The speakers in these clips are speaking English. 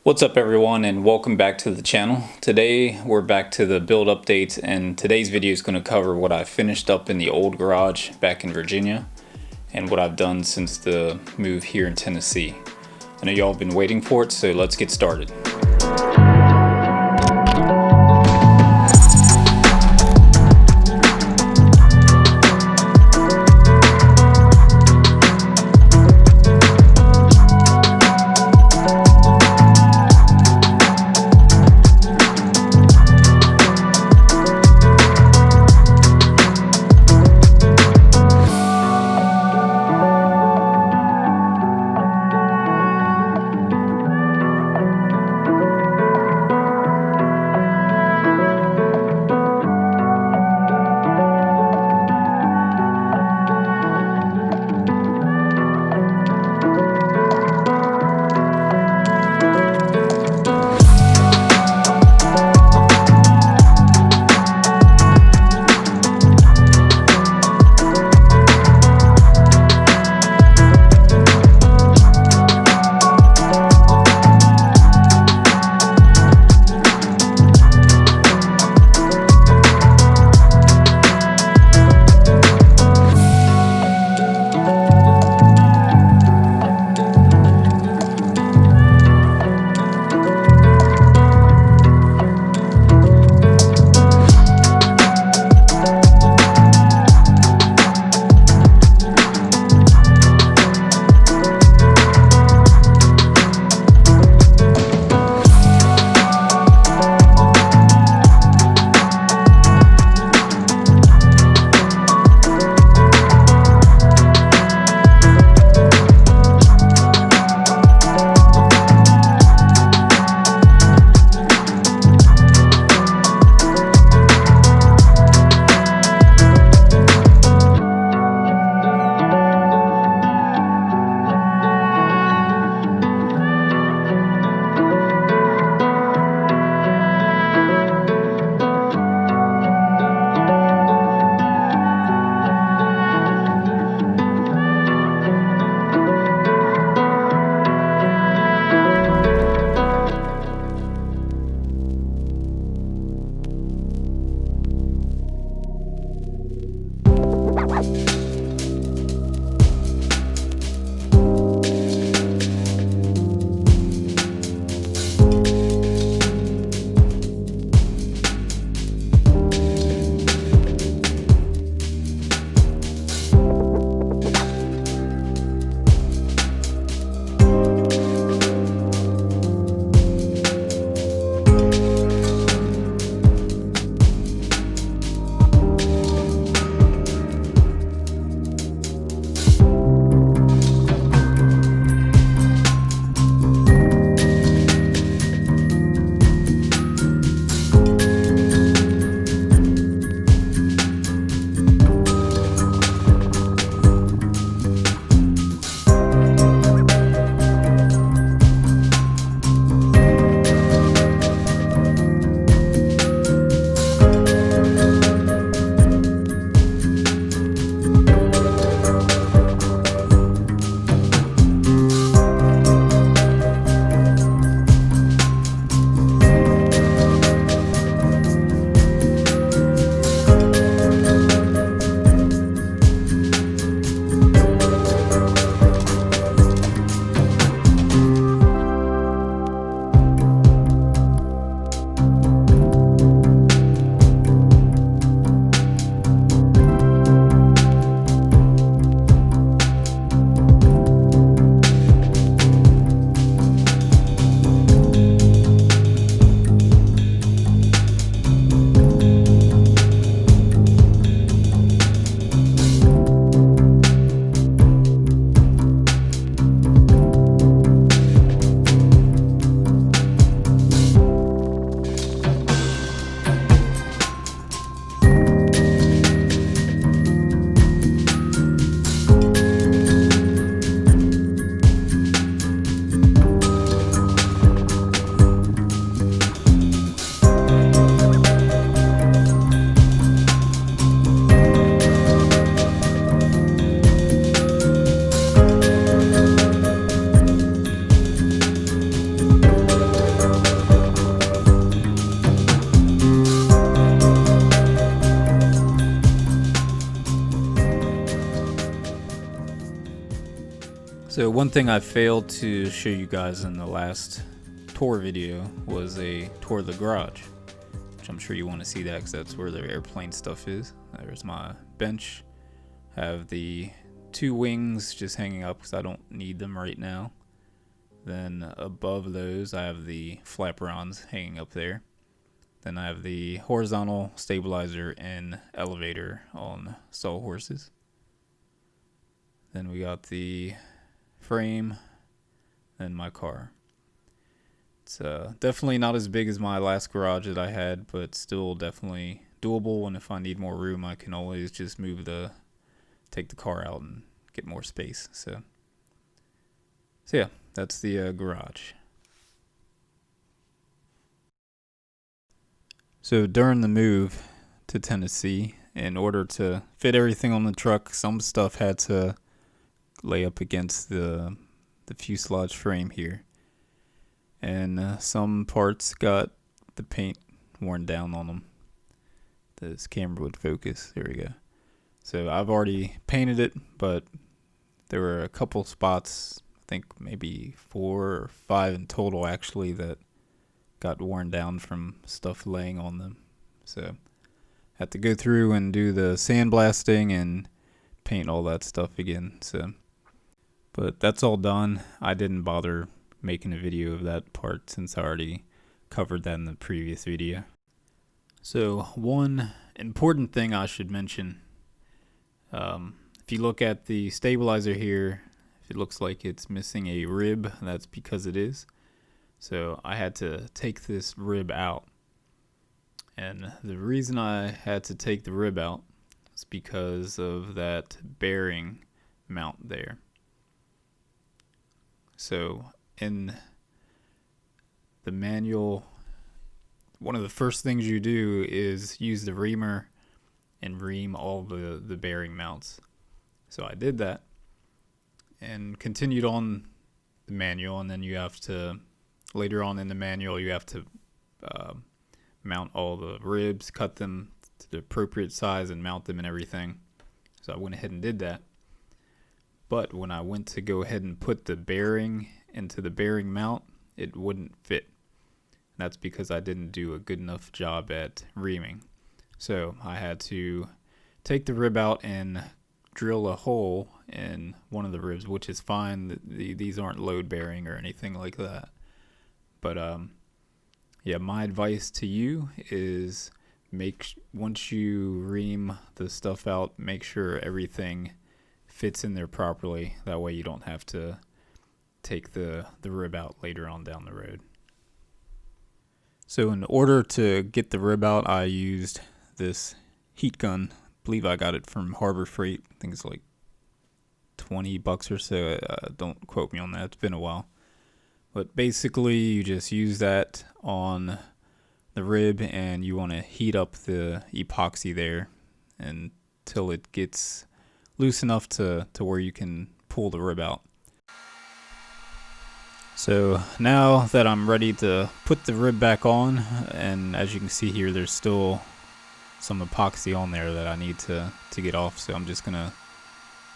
What's up everyone, and welcome back to the channel. Today we're back to the build updates, and today's video is going to cover what I finished up in the old garage back in Virginia and what I've done since the move here in Tennessee. I know y'all have been waiting for it, so let's get started. So one thing I failed to show you guys in the last tour video was a tour of the garage, which I'm sure you want to see that because that's where the airplane stuff is. There's my bench. I have the two wings just hanging up because I don't need them right now. Then above those I have the flaperons hanging up there. Then I have the horizontal stabilizer and elevator on sawhorses. Then we got the frame and my car. It's definitely not as big as my last garage that I had, but still definitely doable. And if I need more room, I can always just take the car out and get more space. So yeah, that's the garage. So during the move to Tennessee, in order to fit everything on the truck, some stuff had to lay up against the fuselage frame here, and some parts got the paint worn down on them. This camera would focus. There we go. So I've already painted it, but there were a couple spots, I think maybe 4 or 5 in total actually, that got worn down from stuff laying on them. So I had to go through and do the sandblasting and paint all that stuff again. But that's all done. I didn't bother making a video of that part since I already covered that in the previous video. So one important thing I should mention, if you look at the stabilizer here, if it looks like it's missing a rib, that's because it is. So I had to take this rib out. And the reason I had to take the rib out is because of that bearing mount there. So in the manual, one of the first things you do is use the reamer and ream all the bearing mounts. So I did that and continued on the manual, and then you have to, later on in the manual, you have to mount all the ribs, cut them to the appropriate size and mount them and everything. So I went ahead and did that. But when I went to go ahead and put the bearing into the bearing mount, it wouldn't fit. And that's because I didn't do a good enough job at reaming. So I had to take the rib out and drill a hole in one of the ribs, which is fine. These aren't load bearing or anything like that. But yeah, my advice to you is once you ream the stuff out, make sure everything fits in there properly. That way you don't have to take the rib out later on down the road. So in order to get the rib out, I used this heat gun. I believe I got it from Harbor Freight. I think it's like $20 or so. Don't quote me on that. It's been a while. But basically you just use that on the rib, and you want to heat up the epoxy there until it gets loose enough to where you can pull the rib out. So now that I'm ready to put the rib back on, and as you can see here, there's still some epoxy on there that I need to get off. So I'm just gonna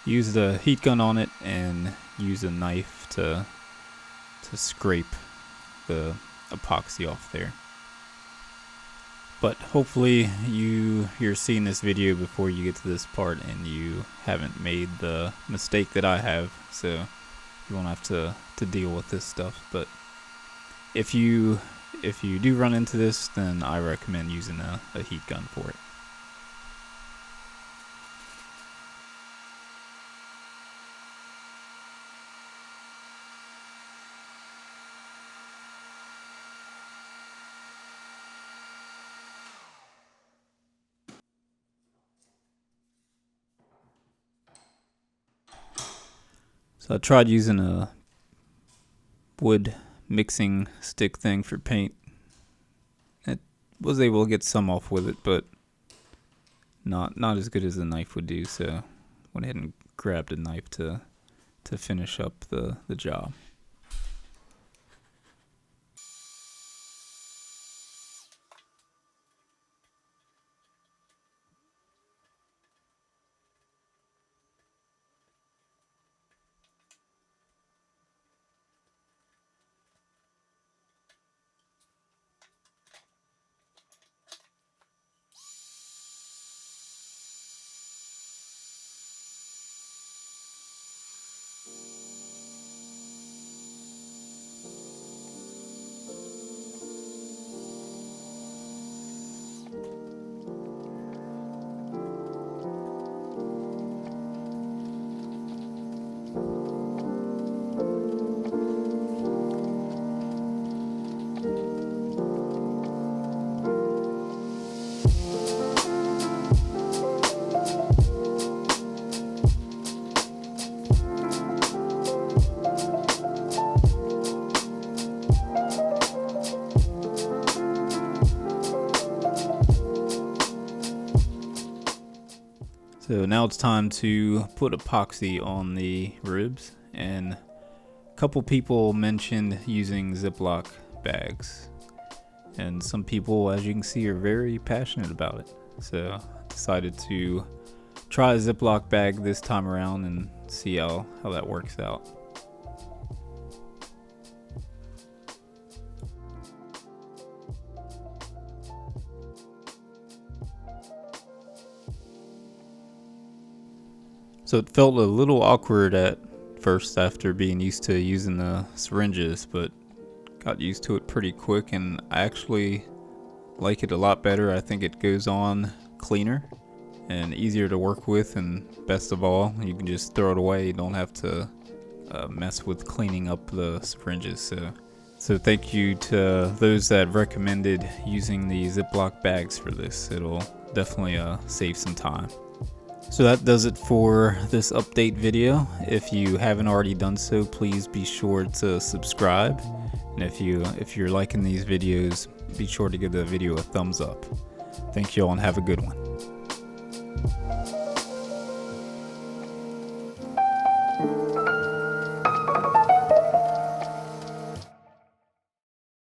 use the heat gun on it and use a knife to scrape the epoxy off there. But hopefully you're seeing this video before you get to this part and you haven't made the mistake that I have, so you won't have to deal with this stuff. But if you do run into this, then I recommend using a heat gun for it. So I tried using a wood mixing stick thing for paint. I was able to get some off with it, but not as good as the knife would do. So went ahead and grabbed a knife to finish up the job. So now it's time to put epoxy on the ribs, and a couple people mentioned using Ziploc bags, and some people, as you can see, are very passionate about it. So I decided to try a Ziploc bag this time around and see how that works out. So it felt a little awkward at first after being used to using the syringes, but got used to it pretty quick, and I actually like it a lot better. I think it goes on cleaner and easier to work with, and best of all, you can just throw it away. You don't have to mess with cleaning up the syringes. So thank you to those that recommended using the Ziploc bags for this. It'll definitely save some time. So that does it for this update video. If you haven't already done so, please be sure to subscribe. And if you're liking these videos, be sure to give the video a thumbs up. Thank you all and have a good one.